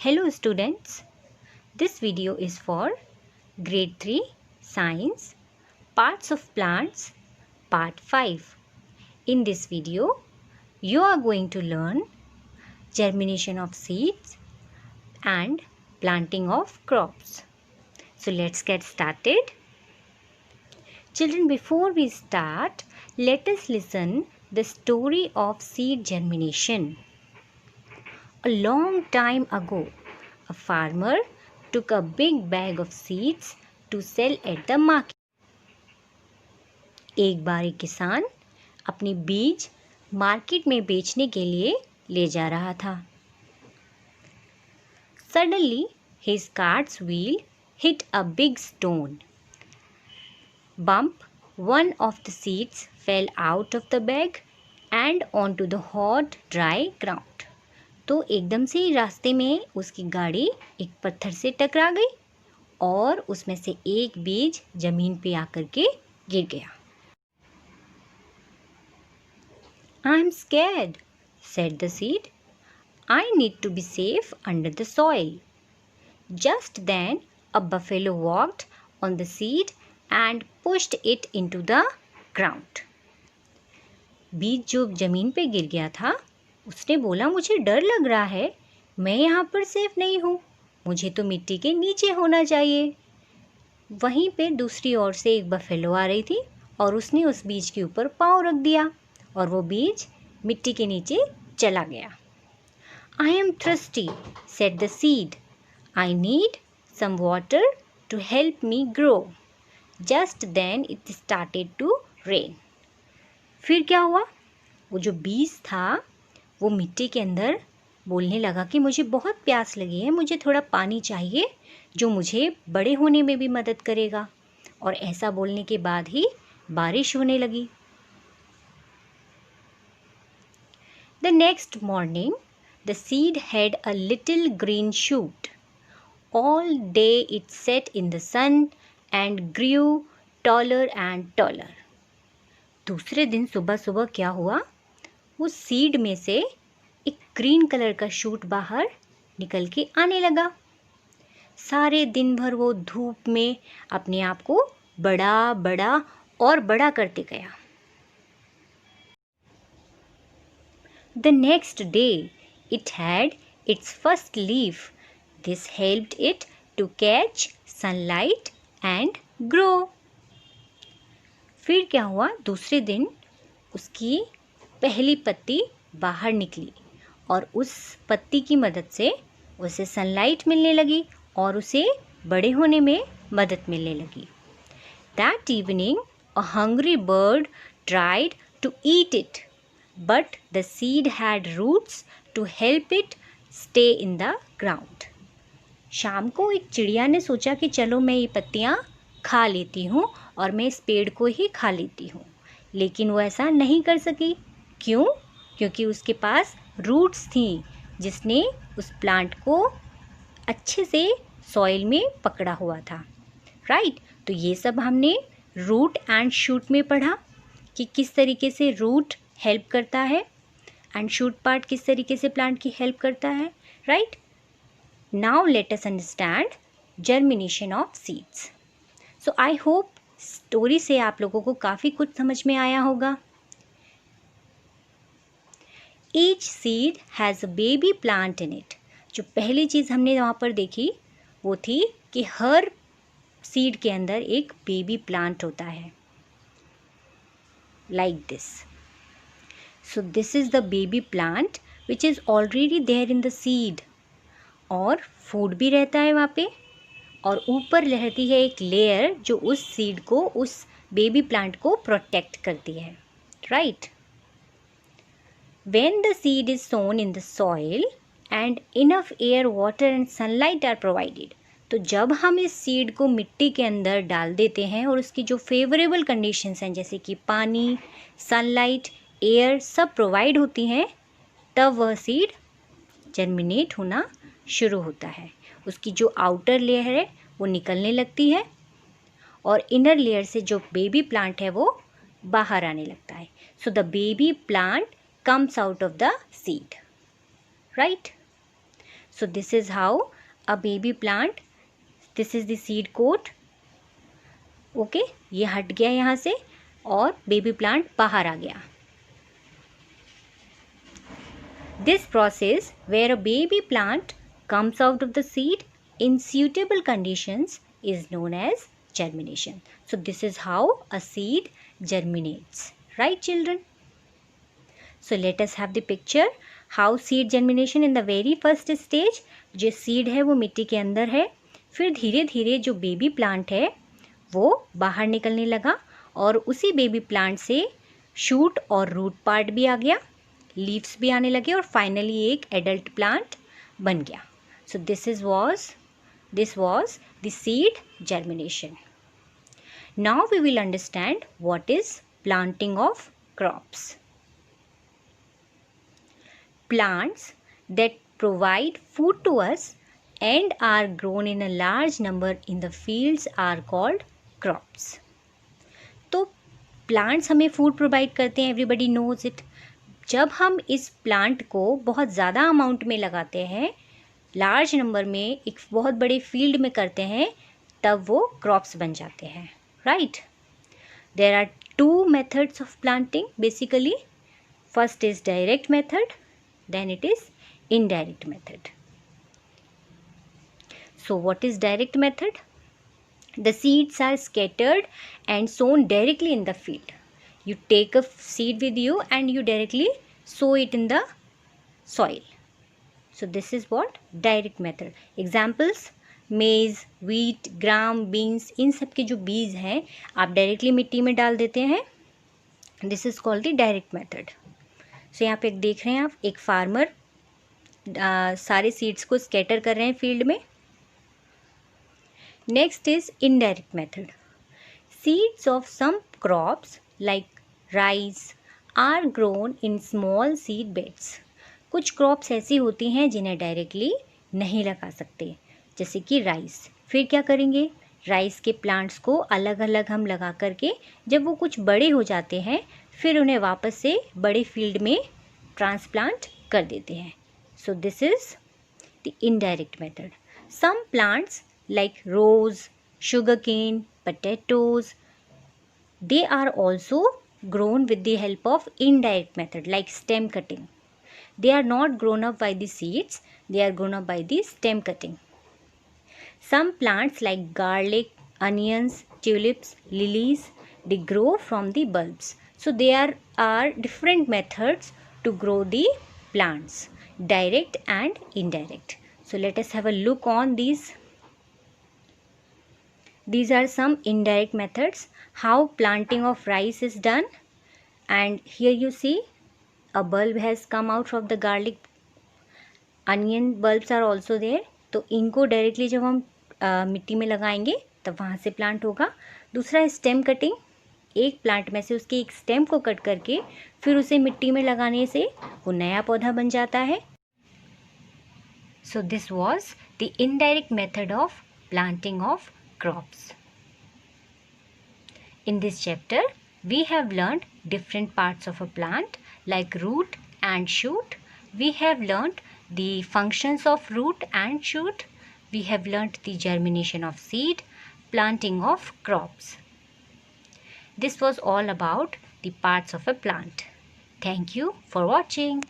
Hello students, this video is for grade 3 science parts of plants part 5. In this video, you are going to learn germination of seeds and planting of crops. So let's get started. Children, before we start, let us listen the story of seed germination. A long time ago, a farmer took a big bag of seeds to sell at the market. एक बार एक किसान अपनी बीज market में बेचने के लिए ले जा रहा था. Suddenly, his cart's wheel hit a big stone. Bump, one of the seeds fell out of the bag and onto the hot, dry ground. तो एकदम से ही रास्ते में उसकी गाड़ी एक पत्थर से टकरा गई और उसमें से एक बीज जमीन पे आकर के गिर गया. I'm scared, said the seed. I need to be safe under the soil. Just then, a buffalo walked on the seed and pushed it into the ground. बीज जो जमीन पे गिर गया था, उसने बोला मुझे डर लग रहा है, मैं यहाँ पर सेफ नहीं हूँ, मुझे तो मिट्टी के नीचे होना चाहिए. वहीं पे दूसरी ओर से एक बफेलो आ रही थी और उसने उस बीज के ऊपर पाँव रख दिया और वो बीज मिट्टी के नीचे चला गया. I am thirsty, said the seed. I need some water to help me grow. Just then it started to rain. फिर क्या हुआ? वो जो बीज था वो मिट्टी के अंदर बोलने लगा कि मुझे बहुत प्यास लगी है, मुझे थोड़ा पानी चाहिए जो मुझे बड़े होने में भी मदद करेगा. और ऐसा बोलने के बाद ही बारिश होने लगी. The next morning, the seed had a little green shoot. All day it sat in the sun and grew taller and taller. दूसरे दिन सुबह सुबह क्या हुआ? उस सीड में से एक ग्रीन कलर का शूट बाहर निकल के आने लगा. सारे दिन भर वो धूप में अपने आप को बड़ा बड़ा और बड़ा करते गया. The next day it had its first leaf. This helped it to catch sunlight and grow. फिर क्या हुआ? दूसरे दिन उसकी पहली पत्ती बाहर निकली और उस पत्ती की मदद से उसे सनलाइट मिलने लगी और उसे बड़े होने में मदद मिलने लगी. That evening, a hungry bird tried to eat it, but the seed had roots to help it stay in the ground. शाम को एक चिड़िया ने सोचा कि चलो मैं ये पत्तियाँ खा लेती हूँ और मैं इस पेड़ को ही खा लेती हूँ, लेकिन वो ऐसा नहीं कर सकी. क्यों? क्योंकि उसके पास रूट्स थी जिसने उस प्लांट को अच्छे से सॉइल में पकड़ा हुआ था. राइट? तो ये सब हमने रूट एंड शूट में पढ़ा कि किस तरीके से रूट हेल्प करता है एंड शूट पार्ट किस तरीके से प्लांट की हेल्प करता है. Right? Now let us understand germination of seeds. So I hope story से आप लोगों को काफ़ी कुछ समझ में आया होगा. Each seed has a baby plant in it. जो पहली चीज़ हमने वहाँ पर देखी वो थी कि हर सीड के अंदर एक बेबी प्लांट होता है. Like this. So this is the baby plant which is already there in the seed. और फूड भी रहता है वहाँ पे और ऊपर रहती है एक लेयर जो उस सीड को, उस बेबी प्लांट को प्रोटेक्ट करती है. Right? When the seed is sown in the soil and enough air, water and sunlight are provided, तो जब हम इस सीड को मिट्टी के अंदर डाल देते हैं और उसकी जो फेवरेबल कंडीशंस हैं जैसे कि पानी, सनलाइट, एयर सब प्रोवाइड होती हैं, तब वह सीड जर्मिनेट होना शुरू होता है. उसकी जो आउटर लेयर है वो निकलने लगती है और इनर लेयर से जो बेबी प्लांट है वो बाहर आने लगता है. So the baby plant comes out of the seed. Right? So this is how a baby plant, this is the seed coat. Okay, ये हट गया यहाँ से और बेबी प्लांट बाहर आ गया. This process where a baby plant comes out of the seed in suitable conditions is known as germination. So this is how a seed germinates. Right, children? So let us have the picture how seed germination in the very first stage. जो seed है वो मिट्टी के अंदर है, फिर धीरे धीरे जो बेबी प्लांट है वो बाहर निकलने लगा और उसी बेबी प्लांट से शूट और रूट पार्ट भी आ गया, लीव्स भी आने लगे और फाइनली एक एडल्ट प्लांट बन गया. So this was the seed germination. Now we will understand what is planting of crops. Plants that provide food to us and are grown in a large number in the fields are called crops. तो plants हमें food provide करते हैं, everybody knows it. जब हम इस plant को बहुत ज़्यादा अमाउंट में लगाते हैं, लार्ज नंबर में एक बहुत बड़े फील्ड में करते हैं, तब वो क्रॉप्स बन जाते हैं. Right. There are 2 methods of planting basically. First is direct method, then it is indirect method. So what is direct method? The seeds are scattered and sown directly in the field. You take a seed with you and you directly sow it in the soil. So this is what direct method. Examples: maize, wheat, gram, beans. इन सब के जो बीज हैं आप directly मिट्टी में डाल देते हैं. This is called the direct method. सो यहाँ पे देख रहे हैं आप, एक फार्मर सारे सीड्स को स्कैटर कर रहे हैं फील्ड में. Next is indirect method. Seeds of some crops like rice are grown in small seed beds. कुछ क्रॉप्स ऐसी होती हैं जिन्हें डायरेक्टली नहीं लगा सकते, जैसे कि राइस. फिर क्या करेंगे, राइस के प्लांट्स को अलग अलग हम लगा करके जब वो कुछ बड़े हो जाते हैं फिर उन्हें वापस से बड़े फील्ड में ट्रांसप्लांट कर देते हैं. So this is the indirect method. Some plants like rose, sugarcane, potatoes, they are also grown with the help of indirect method like stem cutting. They are not grown up by the seeds, they are grown up by the stem cutting. Some plants like garlic, onions, tulips, lilies, they grow from the bulbs. So there are different methods to grow the plants, direct and indirect. So let us have a look on these. These are some indirect methods how planting of rice is done. And here you see a bulb has come out from the garlic. Onion bulbs are also there. तो इनको directly जब हम मिट्टी में लगाएंगे तब वहाँ से प्लांट होगा. दूसरा स्टेम कटिंग, एक प्लांट में से उसके एक स्टेम को कट करके फिर उसे मिट्टी में लगाने से वो नया पौधा बन जाता है. So this was the indirect method of planting of crops. In this chapter, we have learned different parts of a plant like root and shoot. We have learned the functions of root and shoot. We have learned the germination of seed, planting of crops. This was all about the parts of a plant. Thank you for watching.